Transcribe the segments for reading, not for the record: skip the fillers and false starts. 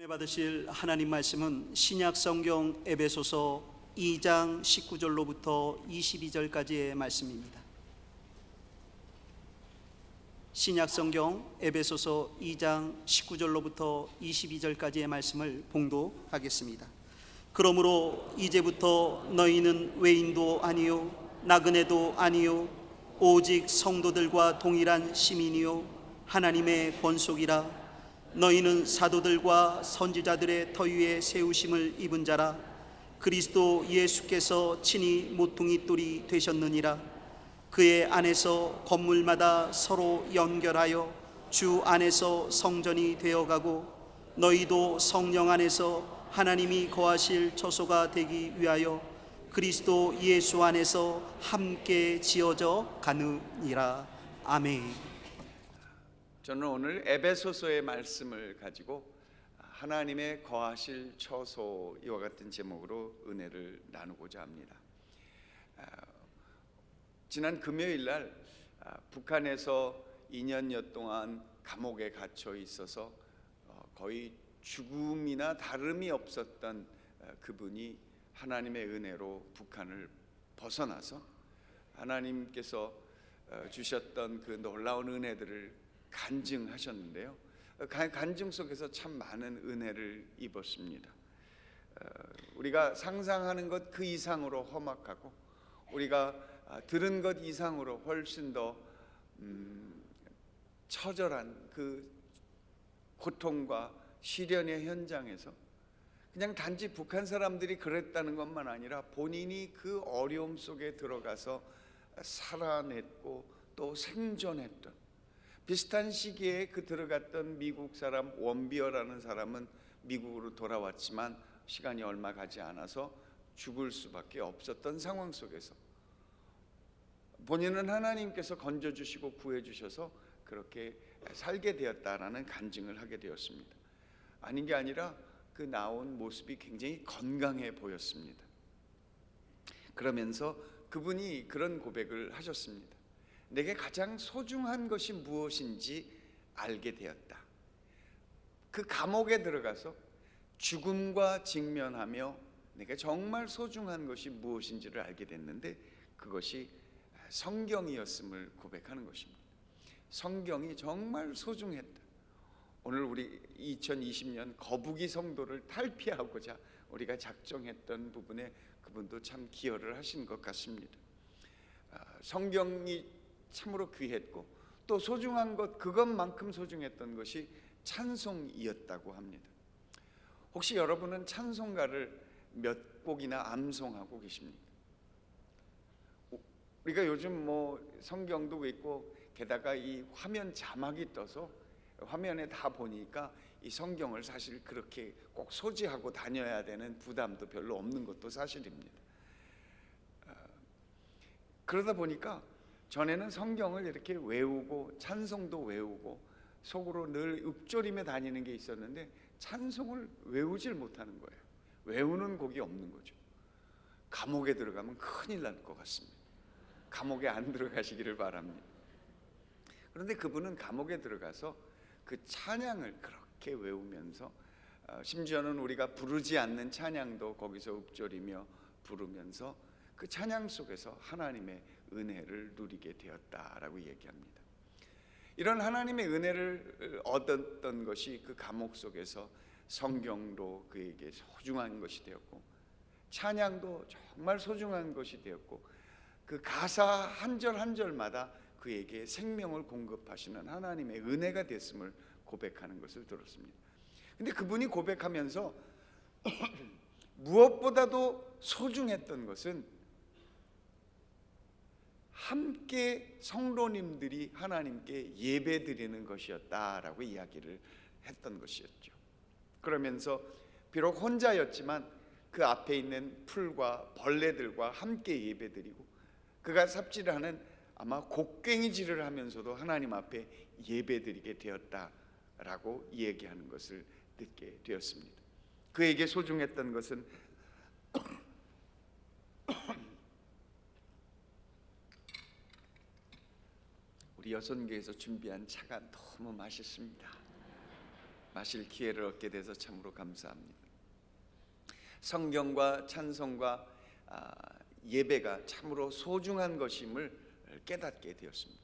은혜 받으실 하나님 말씀은 신약 성경 에베소서 2장 19절로부터 22절까지의 말씀입니다. 신약 성경 에베소서 2장 19절로부터 22절까지의 말씀을 봉독하겠습니다. 그러므로 이제부터 너희는 외인도 아니요 나그네도 아니요 오직 성도들과 동일한 시민이요 하나님의 권속이라. 너희는 사도들과 선지자들의 터위에 세우심을 입은 자라. 그리스도 예수께서 친히 모퉁이 돌이 되셨느니라. 그의 안에서 건물마다 서로 연결하여 주 안에서 성전이 되어가고, 너희도 성령 안에서 하나님이 거하실 처소가 되기 위하여 그리스도 예수 안에서 함께 지어져 가느니라. 아멘. 저는 오늘 에베소서의 말씀을 가지고 하나님의 거하실 처소, 이와 같은 제목으로 은혜를 나누고자 합니다. 지난 금요일 날 북한에서 2년여 동안 감옥에 갇혀 있어서 거의 죽음이나 다름이 없었던 그분이 하나님의 은혜로 북한을 벗어나서 하나님께서 주셨던 그 놀라운 은혜들을 간증하셨는데요, 간증 속에서 참 많은 은혜를 입었습니다. 우리가 상상하는 것 그 이상으로 험악하고, 우리가 들은 것 이상으로 훨씬 더 처절한 그 고통과 시련의 현장에서 그냥 단지 북한 사람들이 그랬다는 것만 아니라 본인이 그 어려움 속에 들어가서 살아냈고 또 생존했던, 비슷한 시기에 그 들어갔던 미국 사람 원비어라는 사람은 미국으로 돌아왔지만 시간이 얼마 가지 않아서 죽을 수밖에 없었던 상황 속에서 본인은 하나님께서 건져주시고 구해주셔서 그렇게 살게 되었다라는 간증을 하게 되었습니다. 아닌 게 아니라 그 나온 모습이 굉장히 건강해 보였습니다. 그러면서 그분이 그런 고백을 하셨습니다. 내게 가장 소중한 것이 무엇인지 알게 되었다. 그 감옥에 들어가서 죽음과 직면하며 내게 정말 소중한 것이 무엇인지를 알게 됐는데, 그것이 성경이었음을 고백하는 것입니다. 성경이 정말 소중했다. 오늘 우리 2020년 거북이 성도를 탈피하고자 우리가 작정했던 부분에 그분도 참 기여를 하신 것 같습니다. 성경이 참으로 귀했고 또 소중한 것, 그것만큼 소중했던 것이 찬송이었다고 합니다. 혹시 여러분은 찬송가를 몇 곡이나 암송하고 계십니까? 우리가 요즘 성경도 있고 게다가 이 화면 자막이 떠서 화면에 다 보니까 이 성경을 사실 그렇게 꼭 소지하고 다녀야 되는 부담도 별로 없는 것도 사실입니다. 그러다 보니까 전에는 성경을 이렇게 외우고 찬송도 외우고 속으로 늘 읊조리며 다니는 게 있었는데, 찬송을 외우질 못하는 거예요. 외우는 곡이 없는 거죠. 감옥에 들어가면 큰일 날 것 같습니다. 감옥에 안 들어가시기를 바랍니다. 그런데 그분은 감옥에 들어가서 그 찬양을 그렇게 외우면서, 심지어는 우리가 부르지 않는 찬양도 거기서 읊조리며 부르면서 그 찬양 속에서 하나님의 은혜를 누리게 되었다라고 얘기합니다. 이런 하나님의 은혜를 얻었던 것이 그 감옥 속에서 성경도 그에게 소중한 것이 되었고, 찬양도 정말 소중한 것이 되었고, 그 가사 한 절 한 절마다 그에게 생명을 공급하시는 하나님의 은혜가 됐음을 고백하는 것을 들었습니다. 근데 그분이 고백하면서 무엇보다도 소중했던 것은 함께 성도님들이 하나님께 예배드리는 것이었다라고 이야기를 했던 것이었죠. 그러면서 비록 혼자였지만 그 앞에 있는 풀과 벌레들과 함께 예배드리고, 그가 삽질하는 아마 곡괭이질을 하면서도 하나님 앞에 예배드리게 되었다라고 얘기하는 것을 듣게 되었습니다. 그에게 소중했던 것은 우리 여선교에서 준비한 차가 너무 맛있습니다. 마실 기회를 얻게 돼서 참으로 감사합니다. 성경과 찬송과 예배가 참으로 소중한 것임을 깨닫게 되었습니다.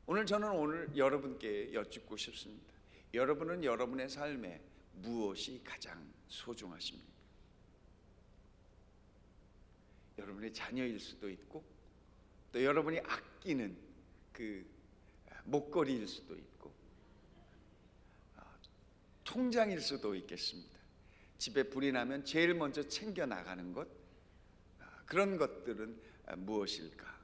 오늘 여러분께 여쭙고 싶습니다. 여러분은 여러분의 삶에 무엇이 가장 소중하십니까? 여러분의 자녀일 수도 있고, 또 여러분이 아끼는 그 목걸이일 수도 있고, 통장일 수도 있겠습니다. 집에 불이 나면 제일 먼저 챙겨 나가는 것, 그런 것들은 무엇일까?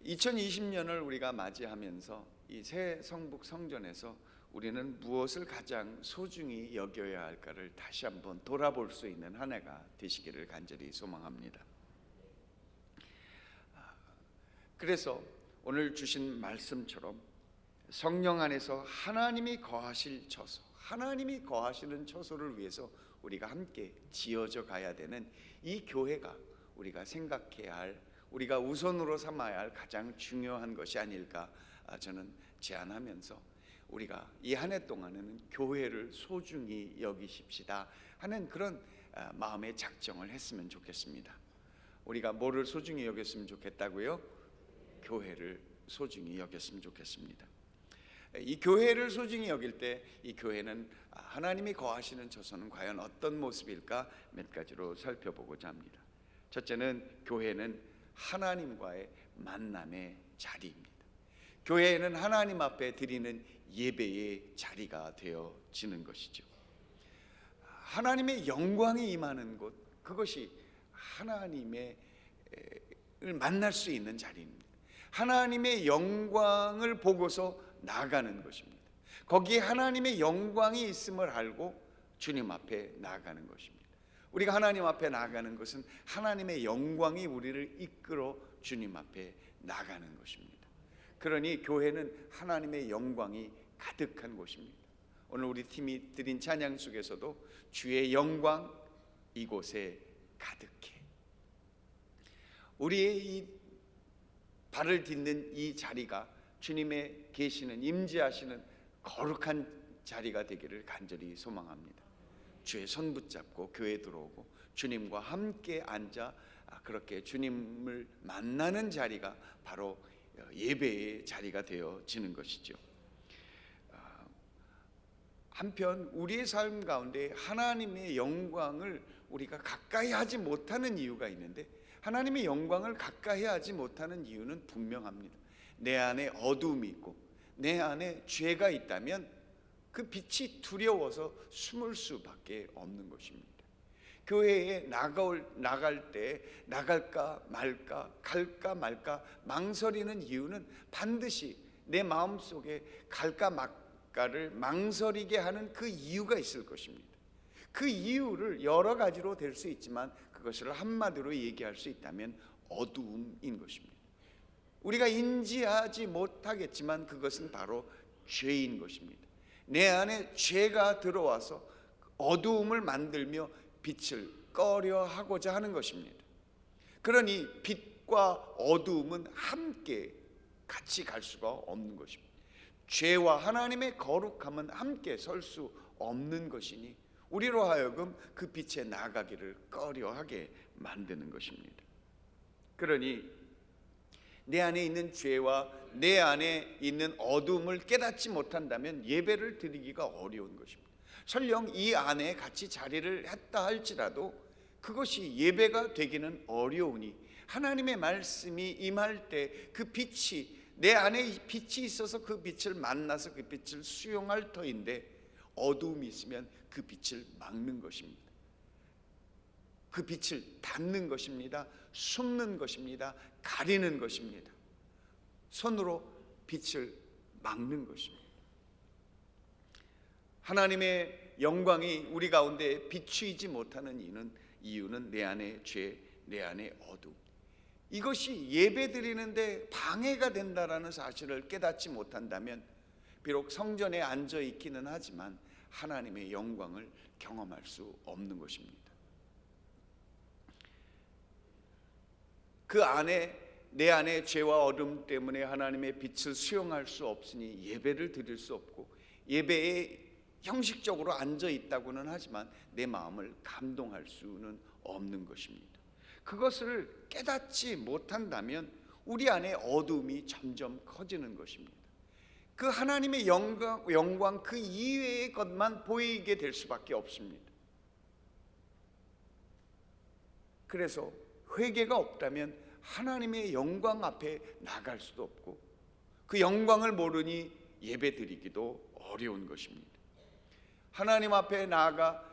2020년을 우리가 맞이하면서 이 새 성북 성전에서 우리는 무엇을 가장 소중히 여겨야 할까를 다시 한번 돌아볼 수 있는 한 해가 되시기를 간절히 소망합니다. 그래서 오늘 주신 말씀처럼 성령 안에서 하나님이 거하실 처소, 하나님이 거하시는 처소를 위해서 우리가 함께 지어져 가야 되는 이 교회가 우리가 생각해야 할, 우리가 우선으로 삼아야 할 가장 중요한 것이 아닐까 저는 제안하면서 우리가 이 한 해 동안에는 교회를 소중히 여기십시다 하는 그런 마음의 작정을 했으면 좋겠습니다. 우리가 뭐를 소중히 여겼으면 좋겠다고요? 교회를 소중히 여겼으면 좋겠습니다. 이 교회를 소중히 여길 때 이 교회는 하나님이 거하시는 처소는 과연 어떤 모습일까 몇 가지로 살펴보고자 합니다. 첫째는 교회는 하나님과의 만남의 자리입니다. 교회는 하나님 앞에 드리는 예배의 자리가 되어지는 것이죠. 하나님의 영광이 임하는 곳, 그것이 하나님을 만날 수 있는 자리입니다. 하나님의 영광을 보고서 나아가는 것입니다. 거기에 하나님의 영광이 있음을 알고 주님 앞에 나아가는 것입니다. 우리가 하나님 앞에 나아가는 것은 하나님의 영광이 우리를 이끌어 주님 앞에 나아가는 것입니다. 그러니 교회는 하나님의 영광이 가득한 곳입니다. 오늘 우리 팀이 드린 찬양 속에서도 주의 영광 이곳에 가득해. 우리의 이 발을 딛는 이 자리가 주님의 계시는, 임재하시는 거룩한 자리가 되기를 간절히 소망합니다. 주의 손 붙잡고 교회 들어오고 주님과 함께 앉아 그렇게 주님을 만나는 자리가 바로 예배의 자리가 되어지는 것이죠. 한편 우리의 삶 가운데 하나님의 영광을 우리가 가까이 하지 못하는 이유가 있는데, 하나님의 영광을 가까이 하지 못하는 이유는 분명합니다. 내 안에 어두움이 있고 내 안에 죄가 있다면 그 빛이 두려워서 숨을 수밖에 없는 것입니다. 교회에 나갈 때 나갈까 말까, 갈까 말까 망설이는 이유는 반드시 내 마음속에 갈까 말까를 망설이게 하는 그 이유가 있을 것입니다. 그 이유를 여러 가지로 될 수 있지만 그것을 한마디로 얘기할 수 있다면 어두움인 것입니다. 우리가 인지하지 못하겠지만 그것은 바로 죄인 것입니다. 내 안에 죄가 들어와서 어두움을 만들며 빛을 꺼려 하고자 하는 것입니다. 그러니 빛과 어두움은 함께 같이 갈 수가 없는 것입니다. 죄와 하나님의 거룩함은 함께 설 수 없는 것이니 우리로 하여금 그 빛에 나가기를 꺼려하게 만드는 것입니다. 그러니 내 안에 있는 죄와 내 안에 있는 어두움을 깨닫지 못한다면 예배를 드리기가 어려운 것입니다. 설령 이 안에 같이 자리를 했다 할지라도 그것이 예배가 되기는 어려우니 하나님의 말씀이 임할 때 그 빛이 내 안에 빛이 있어서 그 빛을 만나서 그 빛을 수용할 터인데 어두움이 있으면 그 빛을 막는 것입니다. 그 빛을 닫는 것입니다. 숨는 것입니다. 가리는 것입니다. 손으로 빛을 막는 것입니다. 하나님의 영광이 우리 가운데 비추이지 못하는 이유는 내 안에 죄, 내 안에 어두움. 이것이 예배 드리는데 방해가 된다라는 사실을 깨닫지 못한다면 비록 성전에 앉아 있기는 하지만 하나님의 영광을 경험할 수 없는 것입니다. 그 안에 내 안에 죄와 어둠 때문에 하나님의 빛을 수용할 수 없으니 예배를 드릴 수 없고, 예배에 형식적으로 앉아 있다고는 하지만 내 마음을 감동할 수는 없는 것입니다. 그것을 깨닫지 못한다면 우리 안에 어둠이 점점 커지는 것입니다. 그 하나님의 영광 그 이외의 것만 보이게 될 수밖에 없습니다. 그래서 회개가 없다면 하나님의 영광 앞에 나갈 수도 없고, 그 영광을 모르니 예배 드리기도 어려운 것입니다. 하나님 앞에 나아가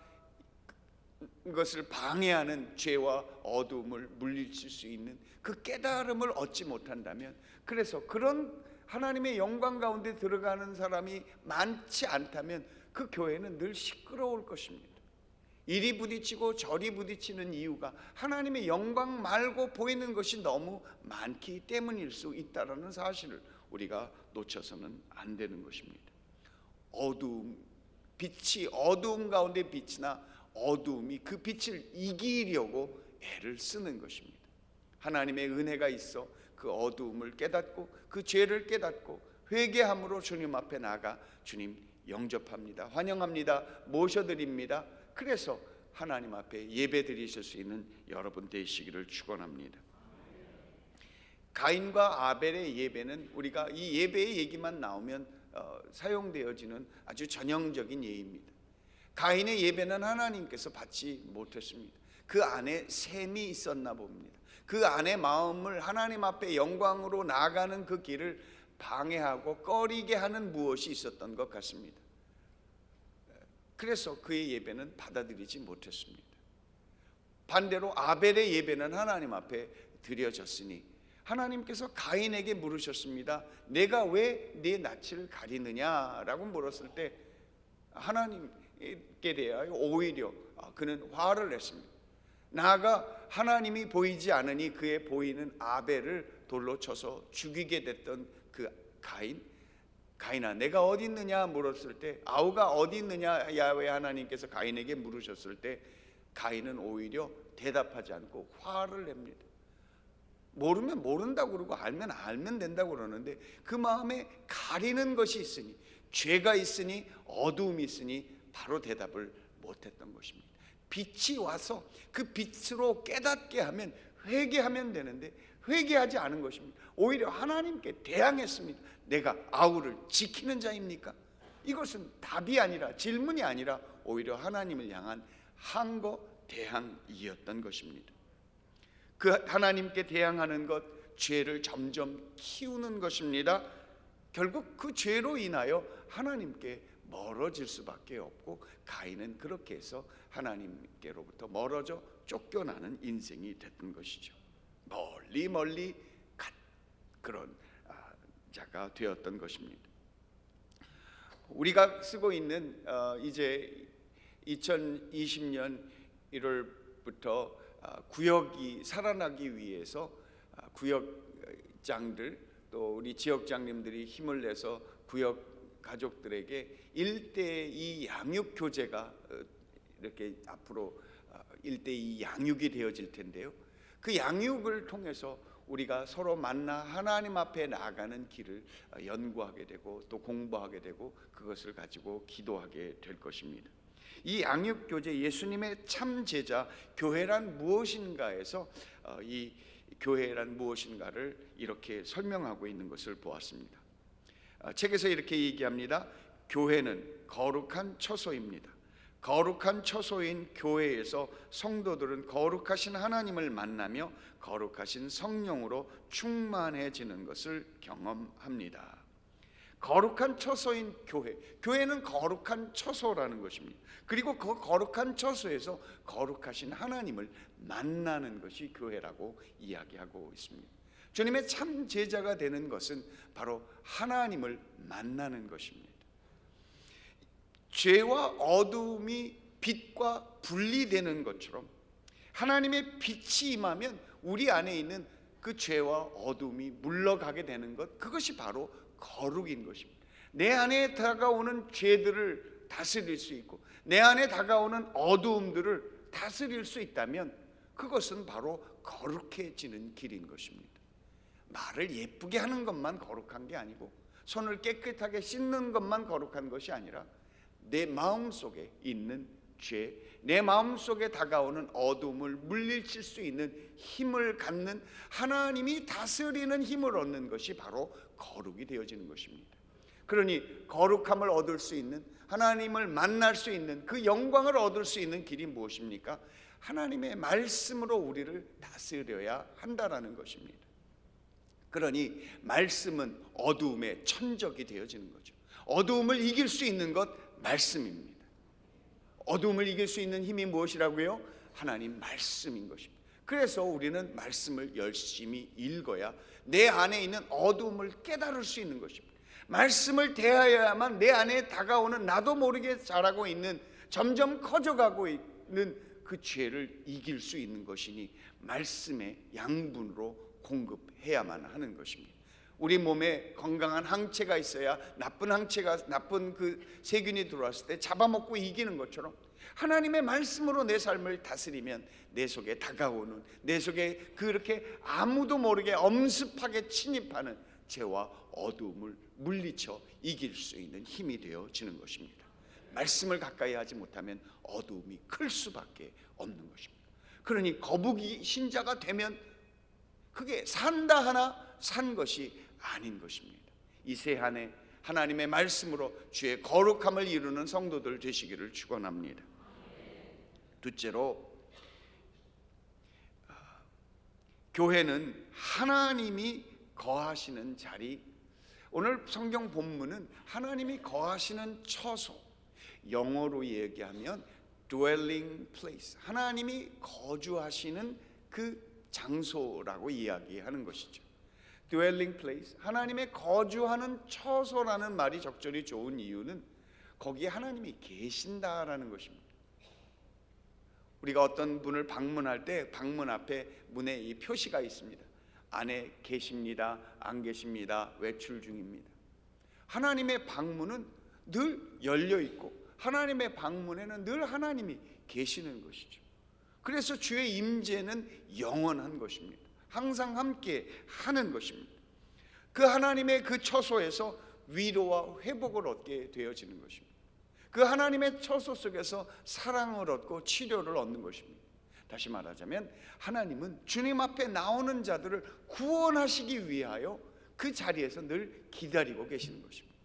것을 방해하는 죄와 어두움을 물리칠 수 있는 그 깨달음을 얻지 못한다면, 그래서 그런 하나님의 영광 가운데 들어가는 사람이 많지 않다면 그 교회는 늘 시끄러울 것입니다. 이리 부딪히고 저리 부딪히는 이유가 하나님의 영광 말고 보이는 것이 너무 많기 때문일 수 있다는 사실을 우리가 놓쳐서는 안 되는 것입니다. 빛이 어두움 가운데 빛이나 어두움이 그 빛을 이기려고 애를 쓰는 것입니다. 하나님의 은혜가 있어 그 어두움을 깨닫고 그 죄를 깨닫고 회개함으로 주님 앞에 나가 주님 영접합니다, 환영합니다, 모셔드립니다. 그래서 하나님 앞에 예배 드리실 수 있는 여러분 되시기를 축원합니다. 가인과 아벨의 예배는 우리가 이 예배의 얘기만 나오면 사용되어지는 아주 전형적인 예입니다. 가인의 예배는 하나님께서 받지 못했습니다. 그 안에 셈이 있었나 봅니다. 그 안에 마음을 하나님 앞에 영광으로 나아가는 그 길을 방해하고 꺼리게 하는 무엇이 있었던 것 같습니다. 그래서 그의 예배는 받아들이지 못했습니다. 반대로 아벨의 예배는 하나님 앞에 드려졌으니 하나님께서 가인에게 물으셨습니다. 내가 왜 네 낯을 가리느냐라고 물었을 때 하나님께 대하여 오히려 그는 화를 냈습니다. 나아가 하나님이 보이지 않으니 그의 보이는 아벨을 돌로 쳐서 죽이게 됐던 그 가인아 내가 어디 있느냐 물었을 때, 아우가 어디 있느냐 야훼 하나님께서 가인에게 물으셨을 때 가인은 오히려 대답하지 않고 화를 냅니다. 모르면 모른다고 그러고 알면 알면 된다고 그러는데 그 마음에 가리는 것이 있으니, 죄가 있으니, 어두움이 있으니 바로 대답을 못했던 것입니다. 빛이 와서 그 빛으로 깨닫게 하면 회개하면 되는데 회개하지 않은 것입니다. 오히려 하나님께 대항했습니다. 내가 아우를 지키는 자입니까? 이것은 답이 아니라, 질문이 아니라 오히려 하나님을 향한 항거 대항이었던 것입니다. 그 하나님께 대항하는 것, 죄를 점점 키우는 것입니다. 결국 그 죄로 인하여 하나님께 멀어질 수밖에 없고, 가인은 그렇게 해서 하나님께로부터 멀어져 쫓겨나는 인생이 됐던 것이죠. 멀리 그런 자가 되었던 것입니다. 우리가 쓰고 있는 이제 2020년 1월부터 구역이 살아나기 위해서 구역장들 또 우리 지역장님들이 힘을 내서 구역 가족들에게 1:2 양육 교제가 이렇게 앞으로 1:2 양육이 되어질 텐데요. 그 양육을 통해서 우리가 서로 만나 하나님 앞에 나아가는 길을 연구하게 되고 또 공부하게 되고 그것을 가지고 기도하게 될 것입니다. 이 양육 교제, 예수님의 참 제자 교회란 무엇인가에서 이 교회란 무엇인가를 이렇게 설명하고 있는 것을 보았습니다. 책에서 이렇게 얘기합니다. 교회는 거룩한 처소입니다. 거룩한 처소인 교회에서 성도들은 거룩하신 하나님을 만나며 거룩하신 성령으로 충만해지는 것을 경험합니다. 거룩한 처소인 교회, 교회는 거룩한 처소라는 것입니다. 그리고 그 거룩한 처소에서 거룩하신 하나님을 만나는 것이 교회라고 이야기하고 있습니다. 주님의 참 제자가 되는 것은 바로 하나님을 만나는 것입니다. 죄와 어두움이 빛과 분리되는 것처럼 하나님의 빛이 임하면 우리 안에 있는 그 죄와 어두움이 물러가게 되는 것, 그것이 바로 거룩인 것입니다. 내 안에 다가오는 죄들을 다스릴 수 있고 내 안에 다가오는 어두움들을 다스릴 수 있다면 그것은 바로 거룩해지는 길인 것입니다. 말을 예쁘게 하는 것만 거룩한 게 아니고 손을 깨끗하게 씻는 것만 거룩한 것이 아니라 내 마음속에 있는 죄, 내 마음속에 다가오는 어둠을 물리칠 수 있는 힘을 갖는, 하나님이 다스리는 힘을 얻는 것이 바로 거룩이 되어지는 것입니다. 그러니 거룩함을 얻을 수 있는, 하나님을 만날 수 있는, 그 영광을 얻을 수 있는 길이 무엇입니까? 하나님의 말씀으로 우리를 다스려야 한다라는 것입니다. 그러니 말씀은 어두움의 천적이 되어지는 거죠. 어두움을 이길 수 있는 것 말씀입니다. 어두움을 이길 수 있는 힘이 무엇이라고요? 하나님 말씀인 것입니다. 그래서 우리는 말씀을 열심히 읽어야 내 안에 있는 어두움을 깨달을 수 있는 것입니다. 말씀을 대하여야만 내 안에 다가오는 나도 모르게 자라고 있는, 점점 커져가고 있는 그 죄를 이길 수 있는 것이니 말씀의 양분으로 공급해야만 하는 것입니다. 우리 몸에 건강한 항체가 있어야 나쁜 그 세균이 들어왔을 때 잡아먹고 이기는 것처럼 하나님의 말씀으로 내 삶을 다스리면 내 속에 다가오는, 내 속에 그렇게 아무도 모르게 엄습하게 침입하는 죄와 어두움을 물리쳐 이길 수 있는 힘이 되어지는 것입니다. 말씀을 가까이 하지 못하면 어두움이 클 수밖에 없는 것입니다. 그러니 거북이 신자가 되면 그게 산다 하나 산 것이 아닌 것입니다. 이 새 한 해 하나님의 말씀으로 주의 거룩함을 이루는 성도들 되시기를 축원합니다. 둘째로, 교회는 하나님이 거하시는 자리. 오늘 성경 본문은 하나님이 거하시는 처소, 영어로 얘기하면 dwelling place, 하나님이 거주하시는 그 장소라고 이야기하는 것이죠. dwelling place, 하나님의 거주하는 처소라는 말이 적절히 좋은 이유는 거기에 하나님이 계신다라는 것입니다. 우리가 어떤 분을 방문할 때 방문 앞에 문에 이 표시가 있습니다. 안에 계십니다, 안 계십니다, 외출 중입니다. 하나님의 방문은 늘 열려 있고 하나님의 방문에는 늘 하나님이 계시는 것이죠. 그래서 주의 임재는 영원한 것입니다. 항상 함께 하는 것입니다. 그 하나님의 그 처소에서 위로와 회복을 얻게 되어지는 것입니다. 그 하나님의 처소 속에서 사랑을 얻고 치료를 얻는 것입니다. 다시 말하자면 하나님은 주님 앞에 나오는 자들을 구원하시기 위하여 그 자리에서 늘 기다리고 계시는 것입니다.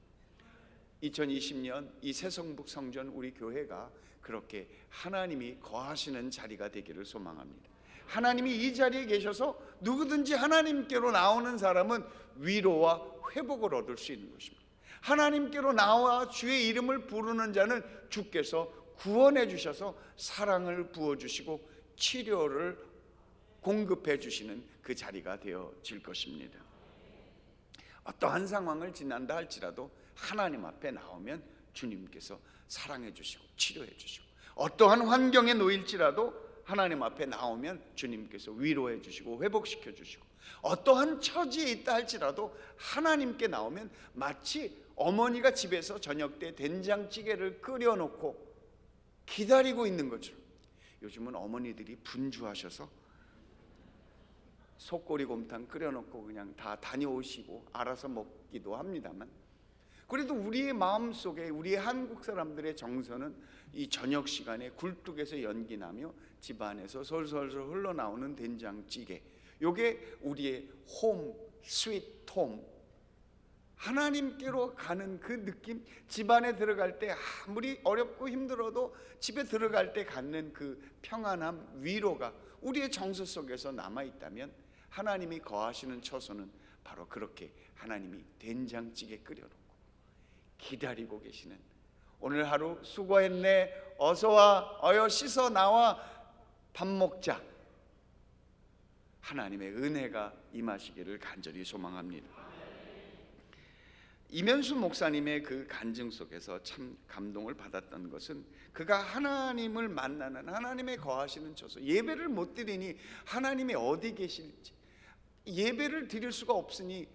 2020년 이 새성북 성전 우리 교회가 그렇게 하나님이 거하시는 자리가 되기를 소망합니다. 하나님이 이 자리에 계셔서 누구든지 하나님께로 나오는 사람은 위로와 회복을 얻을 수 있는 것입니다. 하나님께로 나와 주의 이름을 부르는 자는 주께서 구원해 주셔서 사랑을 부어주시고 치료를 공급해 주시는 그 자리가 되어질 것입니다. 어떠한 상황을 지난다 할지라도 하나님 앞에 나오면 주님께서 사랑해 주시고 치료해 주시고, 어떠한 환경에 놓일지라도 하나님 앞에 나오면 주님께서 위로해 주시고 회복시켜 주시고, 어떠한 처지에 있다 할지라도 하나님께 나오면 마치 어머니가 집에서 저녁 때 된장찌개를 끓여놓고 기다리고 있는 것처럼, 요즘은 어머니들이 분주하셔서 속꼬리곰탕 끓여놓고 그냥 다 다녀오시고 알아서 먹기도 합니다만, 그래도 우리의 마음속에 우리의 한국 사람들의 정서는 이 저녁 시간에 굴뚝에서 연기 나며 집안에서 솔솔솔 흘러나오는 된장찌개, 요게 우리의 홈 스윗 홈, 하나님께로 가는 그 느낌, 집안에 들어갈 때 아무리 어렵고 힘들어도 집에 들어갈 때 갖는 그 평안함, 위로가 우리의 정서 속에서 남아있다면 하나님이 거하시는 처소는 바로 그렇게 하나님이 된장찌개 끓여놓고 기다리고 계시는, 오늘 하루 수고했네, 어서와, 어여 씻어 나와 밥 먹자, 하나님의 은혜가 임하시기를 간절히 소망합니다. 이면수 목사님의 그 간증 속에서 참 감동을 받았던 것은 그가 하나님을 만나는, 하나님의 거하시는 처소, 예배를 못 드리니 하나님이 어디 계실지, 예배를 드릴 수가 없으니,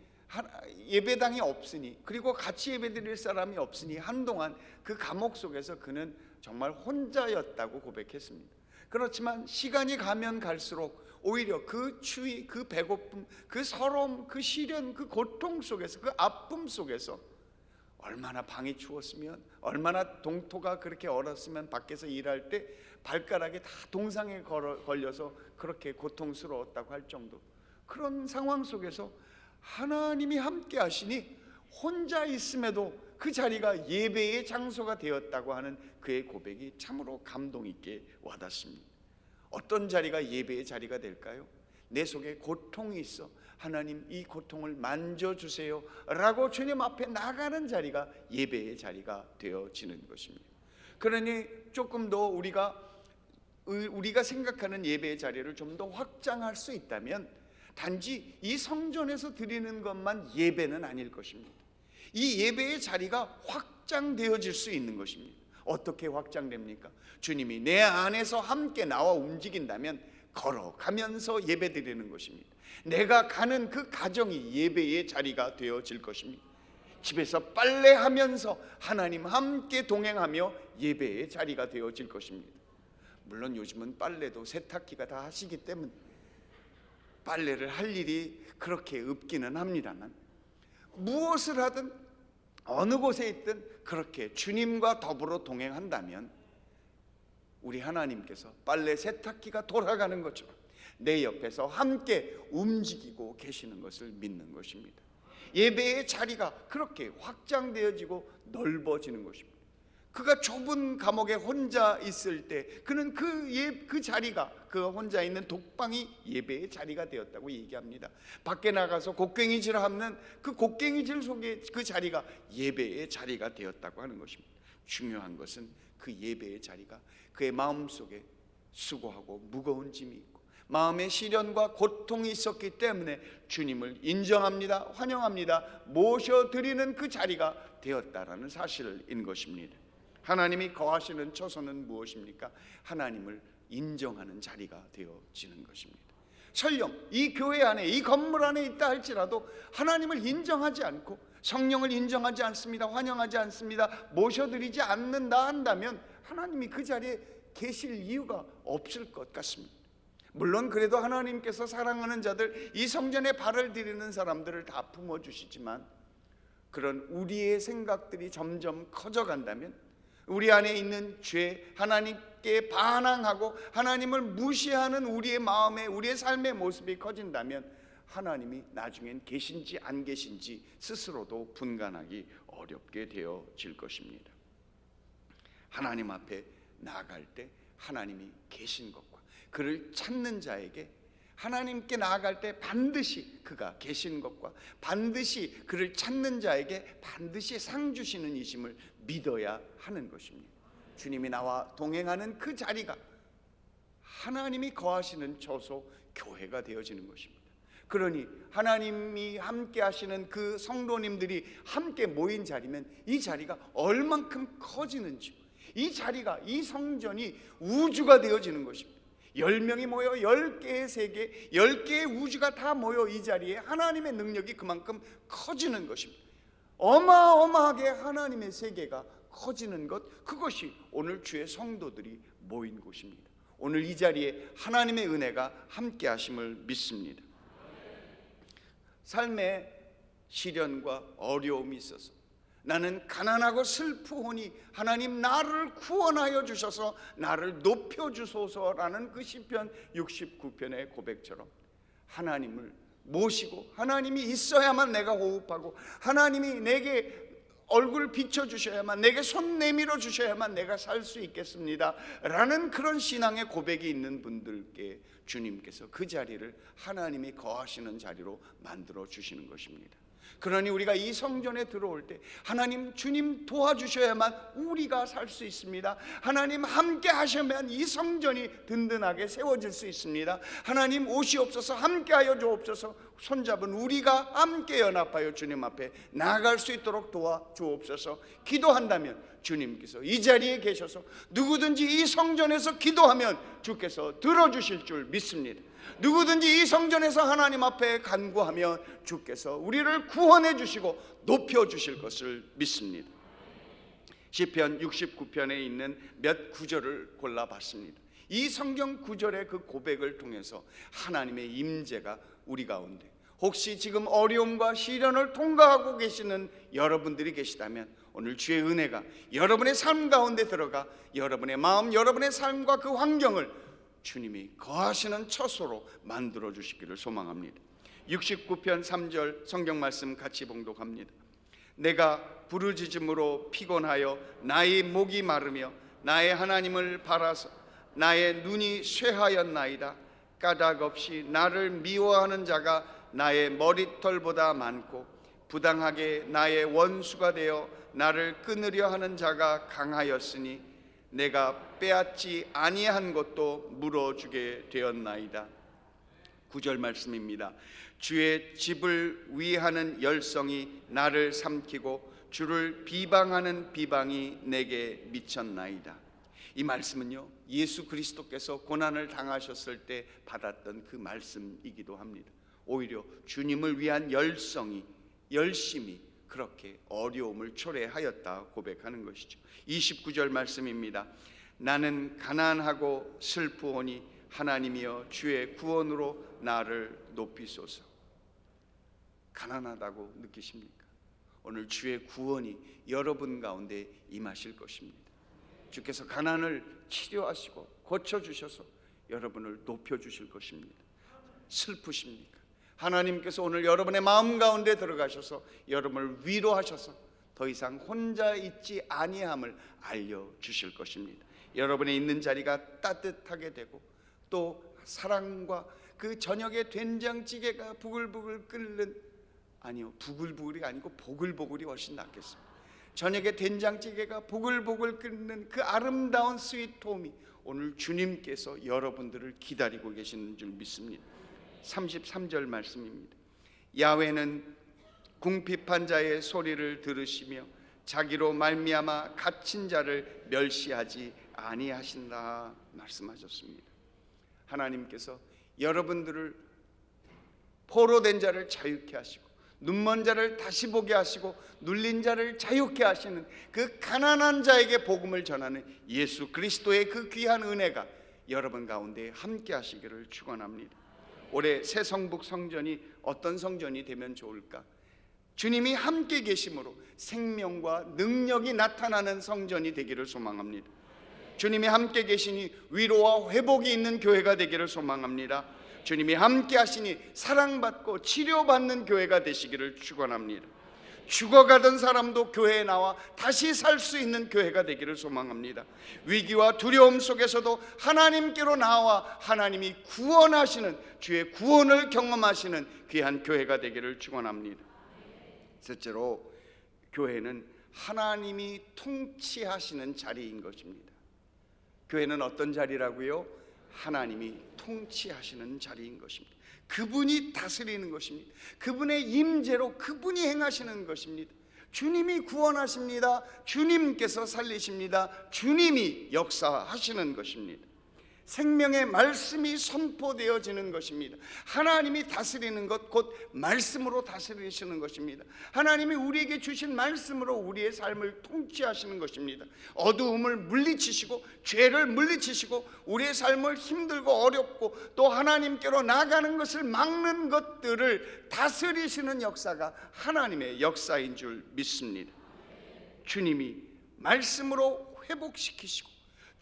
예배당이 없으니, 그리고 같이 예배 드릴 사람이 없으니 한동안 그 감옥 속에서 그는 정말 혼자였다고 고백했습니다. 그렇지만 시간이 가면 갈수록 오히려 그 추위, 그 배고픔, 그 서러움, 그 시련, 그 고통 속에서, 그 아픔 속에서 얼마나 방이 추웠으면, 얼마나 동토가 그렇게 얼었으면 밖에서 일할 때 발가락에 다 동상에 걸려서 그렇게 고통스러웠다고 할 정도. 그런 상황 속에서 하나님이 함께 하시니 혼자 있음에도 그 자리가 예배의 장소가 되었다고 하는 그의 고백이 참으로 감동 있게 와닿습니다. 어떤 자리가 예배의 자리가 될까요? 내 속에 고통이 있어, 하나님 이 고통을 만져주세요 라고 주님 앞에 나가는 자리가 예배의 자리가 되어지는 것입니다. 그러니 조금 더 우리가 생각하는 예배의 자리를 좀 더 확장할 수 있다면, 단지 이 성전에서 드리는 것만 예배는 아닐 것입니다. 이 예배의 자리가 확장되어질 수 있는 것입니다. 어떻게 확장됩니까? 주님이 내 안에서 함께 나와 움직인다면 걸어가면서 예배 드리는 것입니다. 내가 가는 그 가정이 예배의 자리가 되어질 것입니다. 집에서 빨래하면서 하나님 함께 동행하며 예배의 자리가 되어질 것입니다. 물론 요즘은 빨래도 세탁기가 다 하시기 때문에 빨래를 할 일이 그렇게 없기는 합니다만, 무엇을 하든 어느 곳에 있든 그렇게 주님과 더불어 동행한다면 우리 하나님께서 빨래 세탁기가 돌아가는 것처럼 내 옆에서 함께 움직이고 계시는 것을 믿는 것입니다. 예배의 자리가 그렇게 확장되어지고 넓어지는 것입니다. 그가 좁은 감옥에 혼자 있을 때 그는 그 자리가, 그가 혼자 있는 독방이 예배의 자리가 되었다고 얘기합니다. 밖에 나가서 곡괭이질 하는 그 곡괭이질 속에 그 자리가 예배의 자리가 되었다고 하는 것입니다. 중요한 것은 그 예배의 자리가 그의 마음속에 수고하고 무거운 짐이 있고 마음의 시련과 고통이 있었기 때문에 주님을 인정합니다, 환영합니다, 모셔드리는 그 자리가 되었다라는 사실인 것입니다. 하나님이 거하시는 처소는 무엇입니까? 하나님을 인정하는 자리가 되어지는 것입니다. 설령 이 교회 안에, 이 건물 안에 있다 할지라도 하나님을 인정하지 않고 성령을 인정하지 않습니다, 환영하지 않습니다, 모셔드리지 않는다 한다면 하나님이 그 자리에 계실 이유가 없을 것 같습니다. 물론 그래도 하나님께서 사랑하는 자들, 이 성전에 발을 들이는 사람들을 다 품어주시지만, 그런 우리의 생각들이 점점 커져간다면, 우리 안에 있는 죄, 하나님께 반항하고 하나님을 무시하는 우리의 마음의, 우리의 삶의 모습이 커진다면 하나님이 나중엔 계신지 안 계신지 스스로도 분간하기 어렵게 되어질 것입니다. 하나님 앞에 나아갈 때 하나님이 계신 것과 그를 찾는 자에게, 하나님께 나아갈 때 반드시 그가 계신 것과 반드시 그를 찾는 자에게 반드시 상 주시는 이심을 믿어야 하는 것입니다. 주님이 나와 동행하는 그 자리가 하나님이 거하시는 처소, 교회가 되어지는 것입니다. 그러니 하나님이 함께 하시는 그 성도님들이 함께 모인 자리면 이 자리가 얼만큼 커지는지, 이 자리가, 이 성전이 우주가 되어지는 것입니다. 10명이 모여 10개의 세계, 10개의 우주가 다 모여 이 자리에 하나님의 능력이 그만큼 커지는 것입니다. 어마어마하게 하나님의 세계가 커지는 것, 그것이 오늘 주의 성도들이 모인 곳입니다. 오늘 이 자리에 하나님의 은혜가 함께 하심을 믿습니다. 삶에 시련과 어려움이 있어서 나는 가난하고 슬프오니 하나님 나를 구원하여 주셔서 나를 높여주소서라는 그 시편 69편의 고백처럼 하나님을 모시고, 하나님이 있어야만 내가 호흡하고, 하나님이 내게 얼굴 비춰주셔야만, 내게 손 내밀어 주셔야만 내가 살 수 있겠습니다 라는 그런 신앙의 고백이 있는 분들께 주님께서 그 자리를 하나님이 거하시는 자리로 만들어 주시는 것입니다. 그러니 우리가 이 성전에 들어올 때 하나님, 주님 도와주셔야만 우리가 살 수 있습니다. 하나님 함께 하셔야만 이 성전이 든든하게 세워질 수 있습니다. 하나님 오시옵소서, 함께하여 주옵소서. 손잡은 우리가 함께 연합하여 주님 앞에 나아갈 수 있도록 도와주옵소서. 기도한다면 주님께서 이 자리에 계셔서 누구든지 이 성전에서 기도하면 주께서 들어주실 줄 믿습니다. 누구든지 이 성전에서 하나님 앞에 간구하면 주께서 우리를 구원해 주시고 높여 주실 것을 믿습니다. 시편 69편에 있는 몇 구절을 골라봤습니다. 이 성경 구절의 그 고백을 통해서 하나님의 임재가 우리 가운데, 혹시 지금 어려움과 시련을 통과하고 계시는 여러분들이 계시다면 오늘 주의 은혜가 여러분의 삶 가운데 들어가 여러분의 마음, 여러분의 삶과 그 환경을 주님이 거하시는 처소로 만들어 주시기를 소망합니다. 69편 3절 성경 말씀 같이 봉독합니다. 내가 부르짖음으로 피곤하여 나의 목이 마르며 나의 하나님을 바라서 나의 눈이 쇠하였나이다. 까닭 없이 나를 미워하는 자가 나의 머리털보다 많고 부당하게 나의 원수가 되어 나를 끊으려 하는 자가 강하였으니 내가 빼앗지 아니한 것도 물어주게 되었나이다. 9절 말씀입니다. 주의 집을 위하는 열성이 나를 삼키고 주를 비방하는 비방이 내게 미쳤나이다. 이 말씀은요, 예수 그리스도께서 고난을 당하셨을 때 받았던 그 말씀이기도 합니다. 오히려 주님을 위한 열심이 그렇게 어려움을 초래하였다 고백하는 것이죠. 29절 말씀입니다. 나는 가난하고 슬프오니 하나님이여 주의 구원으로 나를 높이소서. 가난하다고 느끼십니까? 오늘 주의 구원이 여러분 가운데 임하실 것입니다. 주께서 가난을 치료하시고 고쳐주셔서 여러분을 높여주실 것입니다. 슬프십니까? 하나님께서 오늘 여러분의 마음 가운데 들어가셔서 여러분을 위로하셔서 더 이상 혼자 있지 아니함을 알려주실 것입니다. 여러분의 있는 자리가 따뜻하게 되고 또 사랑과 그 저녁에 된장찌개가 부글부글 끓는, 아니요, 부글부글이 아니고 보글보글이 훨씬 낫겠습니다. 저녁에 된장찌개가 보글보글 끓는 그 아름다운 스위트홈이 오늘 주님께서 여러분들을 기다리고 계시는 줄 믿습니다. 33절 말씀입니다. 야훼는 궁핍한 자의 소리를 들으시며 자기로 말미암아 갇힌 자를 멸시하지 아니하신다 말씀하셨습니다. 하나님께서 여러분들을 포로된 자를 자유케 하시고 눈먼 자를 다시 보게 하시고 눌린 자를 자유케 하시는 그 가난한 자에게 복음을 전하는 예수 그리스도의 그 귀한 은혜가 여러분 가운데 함께 하시기를 축원합니다. 올해 새 성북 성전이 어떤 성전이 되면 좋을까? 주님이 함께 계심으로 생명과 능력이 나타나는 성전이 되기를 소망합니다. 주님이 함께 계시니 위로와 회복이 있는 교회가 되기를 소망합니다. 주님이 함께 하시니 사랑받고 치료받는 교회가 되시기를 축원합니다. 죽어가던 사람도 교회에 나와 다시 살 수 있는 교회가 되기를 소망합니다. 위기와 두려움 속에서도 하나님께로 나와 하나님이 구원하시는, 주의 구원을 경험하시는 귀한 교회가 되기를 축원합니다. 셋째로, 교회는 하나님이 통치하시는 자리인 것입니다. 교회는 어떤 자리라고요? 하나님이 통치하시는 자리인 것입니다. 그분이 다스리는 것입니다. 그분의 임재로 그분이 행하시는 것입니다. 주님이 구원하십니다. 주님께서 살리십니다. 주님이 역사하시는 것입니다. 생명의 말씀이 선포되어지는 것입니다. 하나님이 다스리는 것, 곧 말씀으로 다스리시는 것입니다. 하나님이 우리에게 주신 말씀으로 우리의 삶을 통치하시는 것입니다. 어두움을 물리치시고 죄를 물리치시고 우리의 삶을 힘들고 어렵고 또 하나님께로 나가는 것을 막는 것들을 다스리시는 역사가 하나님의 역사인 줄 믿습니다. 주님이 말씀으로 회복시키시고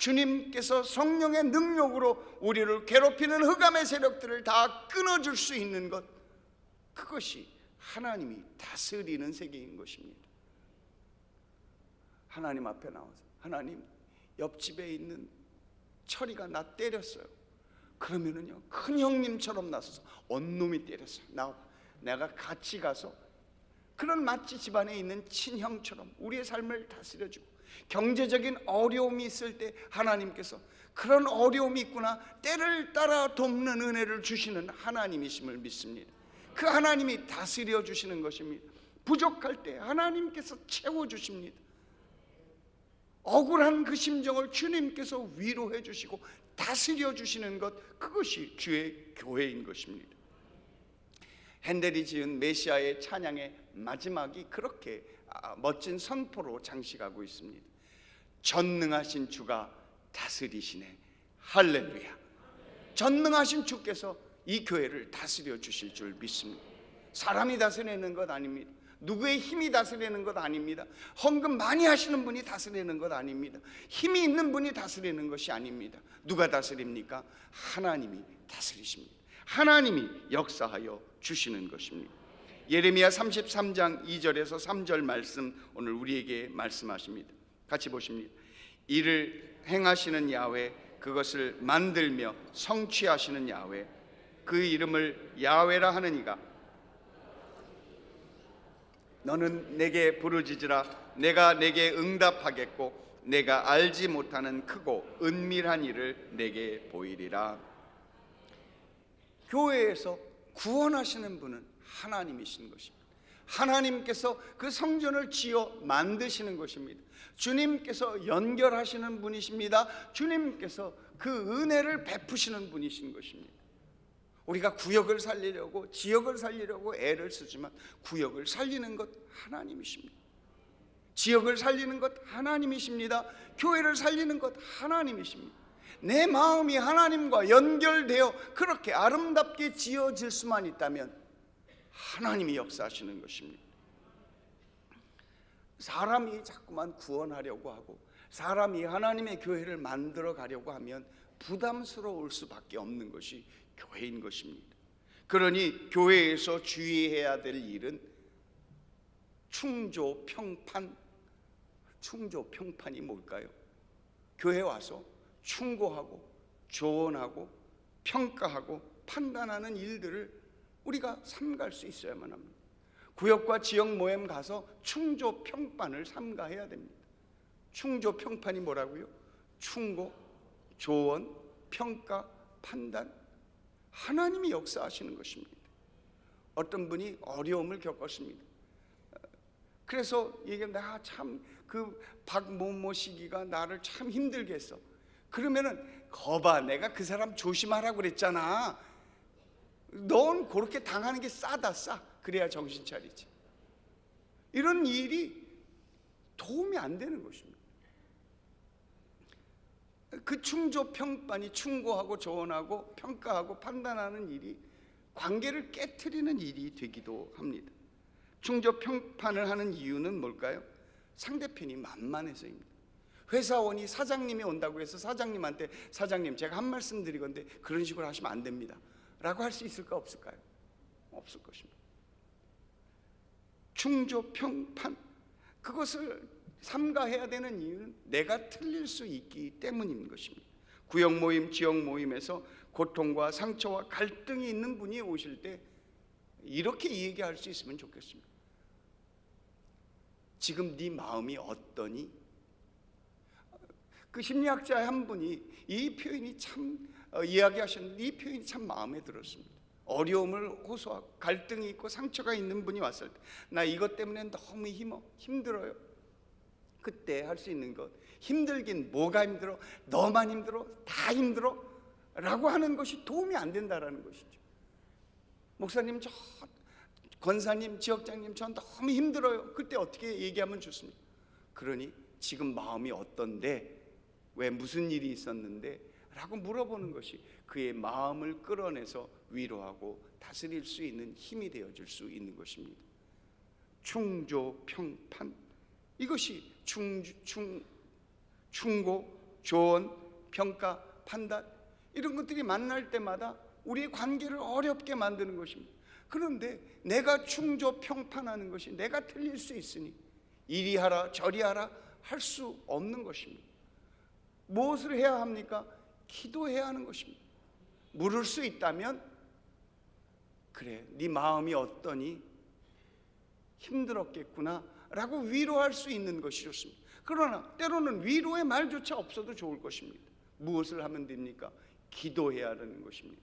주님께서 성령의 능력으로 우리를 괴롭히는 흑암의 세력들을 다 끊어줄 수 있는 것, 그것이 하나님이 다스리는 세계인 것입니다. 하나님 앞에 나와서, 하나님, 옆집에 있는 철이가 나 때렸어요. 그러면은요, 큰 형님처럼 나서서 언놈이 때렸어요. 내가 같이 가서 그런 마치 집안에 있는 친형처럼 우리의 삶을 다스려주고, 경제적인 어려움이 있을 때 하나님께서 그런 어려움이 있구나, 때를 따라 돕는 은혜를 주시는 하나님이심을 믿습니다. 그 하나님이 다스려 주시는 것입니다. 부족할 때 하나님께서 채워주십니다. 억울한 그 심정을 주님께서 위로해 주시고 다스려 주시는 것, 그것이 주의 교회인 것입니다. 핸델이 지은 메시아의 찬양의 마지막이 그렇게 멋진 선포로 장식하고 있습니다. 전능하신 주가 다스리시네, 할렐루야. 전능하신 주께서 이 교회를 다스려 주실 줄 믿습니다. 사람이 다스리는 것 아닙니다. 누구의 힘이 다스리는 것 아닙니다. 헌금 많이 하시는 분이 다스리는 것 아닙니다. 힘이 있는 분이 다스리는 것이 아닙니다. 누가 다스립니까? 하나님이 다스리십니다. 하나님이 역사하여 주시는 것입니다. 예레미야 33장 2절에서 3절 말씀 오늘 우리에게 말씀하십니다. 같이 보십니다. 이를 행하시는 야훼, 그것을 만들며 성취하시는 야훼, 그 이름을 야훼라 하느니가 너는 내게 부르짖으라. 내가 내게 응답하겠고 내가 알지 못하는 크고 은밀한 일을 내게 보이리라. 교회에서 구원하시는 분은 하나님이신 것입니다. 하나님께서 그 성전을 지어 만드시는 것입니다. 주님께서 연결하시는 분이십니다. 주님께서 그 은혜를 베푸시는 분이신 것입니다. 우리가 구역을 살리려고, 지역을 살리려고 애를 쓰지만 구역을 살리는 것 하나님이십니다. 지역을 살리는 것 하나님이십니다. 교회를 살리는 것 하나님이십니다. 내 마음이 하나님과 연결되어 그렇게 아름답게 지어질 수만 있다면 하나님이 역사하시는 것입니다. 사람이 자꾸만 구원하려고 하고 사람이 하나님의 교회를 만들어 가려고 하면 부담스러울 수밖에 없는 것이 교회인 것입니다. 그러니 교회에서 주의해야 될 일은 충조평판. 충조평판이 뭘까요? 교회 와서 충고하고 조언하고 평가하고 판단하는 일들을 우리가 삼갈 수 있어야만 합니다. 구역과 지역 모임 가서 충조평판을 삼가해야 됩니다. 충조평판이 뭐라고요? 충고, 조언, 평가, 판단. 하나님이 역사하시는 것입니다. 어떤 분이 어려움을 겪었습니다. 그래서 내가 참 그 박모모 시기가 나를 참 힘들게 했어. 그러면은 거봐, 내가 그 사람 조심하라고 그랬잖아. 넌 그렇게 당하는 게 싸다, 싸. 그래야 정신 차리지. 이런 일이 도움이 안 되는 것입니다. 그 충조평판이 충고하고 조언하고 평가하고 판단하는 일이 관계를 깨트리는 일이 되기도 합니다. 충조평판을 하는 이유는 뭘까요? 상대편이 만만해서입니다. 회사원이 사장님이 온다고 해서 사장님한테 사장님 제가 한 말씀 드리건데 그런 식으로 하시면 안 됩니다 라고 할 수 있을까 없을까요? 없을 것입니다. 충조평판, 그것을 삼가해야 되는 이유는 내가 틀릴 수 있기 때문인 것입니다. 구역 모임, 지역 모임에서 고통과 상처와 갈등이 있는 분이 오실 때 이렇게 얘기할 수 있으면 좋겠습니다. 지금 네 마음이 어떠니? 그 심리학자 한 분이 이 표현이 참 이야기하셨는데 이 표현이 참 마음에 들었습니다. 어려움을 호소하고 갈등이 있고 상처가 있는 분이 왔을 때 나 이것 때문에 너무 힘들어요. 그때 할 수 있는 것, 힘들긴 뭐가 힘들어? 너만 힘들어? 다 힘들어? 라고 하는 것이 도움이 안 된다라는 것이죠. 목사님, 저 권사님, 지역장님, 전 너무 힘들어요. 그때 어떻게 얘기하면 좋습니까? 그러니 지금 마음이 어떤데? 왜 무슨 일이 있었는데? 라고 물어보는 것이 그의 마음을 끌어내서 위로하고 다스릴 수 있는 힘이 되어줄 수 있는 것입니다. 충조평판, 이것이 충고, 조언, 평가, 판단, 이런 것들이 만날 때마다 우리의 관계를 어렵게 만드는 것입니다. 그런데 내가 충조평판하는 것이 내가 틀릴 수 있으니 이리 하라 저리 하라 할 수 없는 것입니다. 무엇을 해야 합니까? 기도해야 하는 것입니다. 물을 수 있다면 그래, 네 마음이 어떠니? 힘들었겠구나 라고 위로할 수 있는 것이 좋습니다. 그러나 때로는 위로의 말조차 없어도 좋을 것입니다. 무엇을 하면 됩니까? 기도해야 하는 것입니다.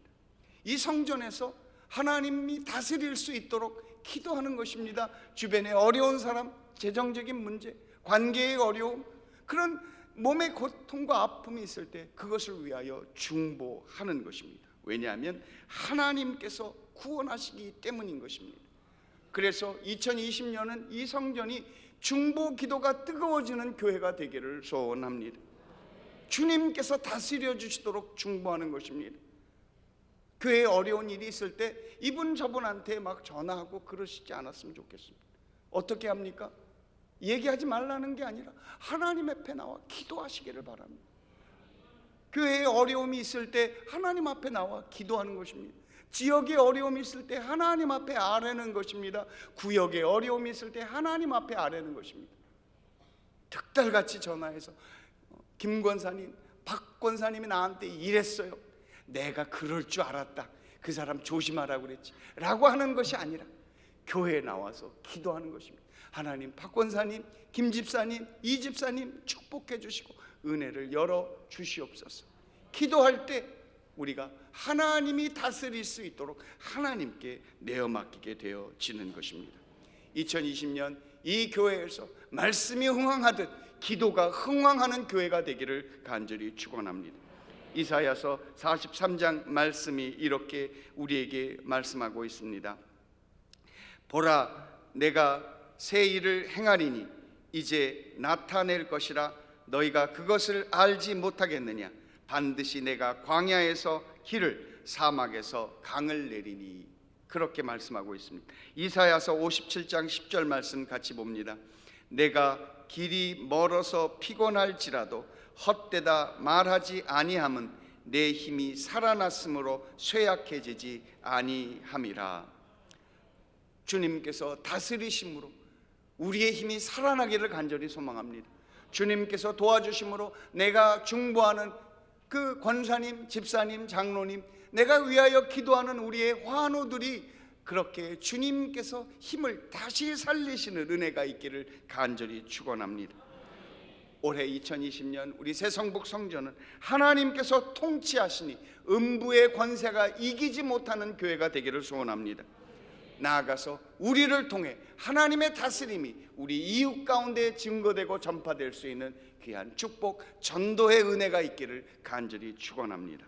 이 성전에서 하나님이 다스릴 수 있도록 기도하는 것입니다. 주변에 어려운 사람, 재정적인 문제, 관계의 어려움, 그런 몸의 고통과 아픔이 있을 때 그것을 위하여 중보하는 것입니다. 왜냐하면 하나님께서 구원하시기 때문인 것입니다. 그래서 2020년은 이 성전이 중보 기도가 뜨거워지는 교회가 되기를 소원합니다. 주님께서 다스려 주시도록 중보하는 것입니다. 교회에 어려운 일이 있을 때 이분 저분한테 막 전화하고 그러시지 않았으면 좋겠습니다. 어떻게 합니까? 얘기하지 말라는 게 아니라 하나님 앞에 나와 기도하시기를 바랍니다. 교회에 어려움이 있을 때 하나님 앞에 나와 기도하는 것입니다. 지역에 어려움이 있을 때 하나님 앞에 아뢰는 것입니다. 구역에 어려움이 있을 때 하나님 앞에 아뢰는 것입니다. 득달같이 전화해서 김 권사님, 박 권사님이 나한테 이랬어요. 내가 그럴 줄 알았다. 그 사람 조심하라고 그랬지 라고 하는 것이 아니라 교회에 나와서 기도하는 것입니다. 하나님, 박 권사님, 김 집사님, 이 집사님 축복해 주시고 은혜를 열어 주시옵소서. 기도할 때 우리가 하나님이 다스릴 수 있도록 하나님께 내어 맡기게 되어지는 것입니다. 2020년 이 교회에서 말씀이 흥황하듯 기도가 흥황하는 교회가 되기를 간절히 축원합니다. 이사야서 43장 말씀이 이렇게 우리에게 말씀하고 있습니다. 보라, 내가 새 일을 행하리니 이제 나타낼 것이라 너희가 그것을 알지 못하겠느냐. 반드시 내가 광야에서 길을, 사막에서 강을 내리니. 그렇게 말씀하고 있습니다. 이사야서 57장 10절 말씀 같이 봅니다. 내가 길이 멀어서 피곤할지라도 헛되다 말하지 아니함은 내 힘이 살아났으므로 쇠약해지지 아니함이라. 주님께서 다스리심으로 우리의 힘이 살아나기를 간절히 소망합니다. 주님께서 도와주심으로 내가 중보하는 그 권사님, 집사님, 장로님, 내가 위하여 기도하는 우리의 환우들이 그렇게 주님께서 힘을 다시 살리시는 은혜가 있기를 간절히 축원합니다. 올해 2020년 우리 새성북 성전은 하나님께서 통치하시니 음부의 권세가 이기지 못하는 교회가 되기를 소원합니다. 나아가서 우리를 통해 하나님의 다스림이 우리 이웃 가운데 증거되고 전파될 수 있는 귀한 축복, 전도의 은혜가 있기를 간절히 축원합니다.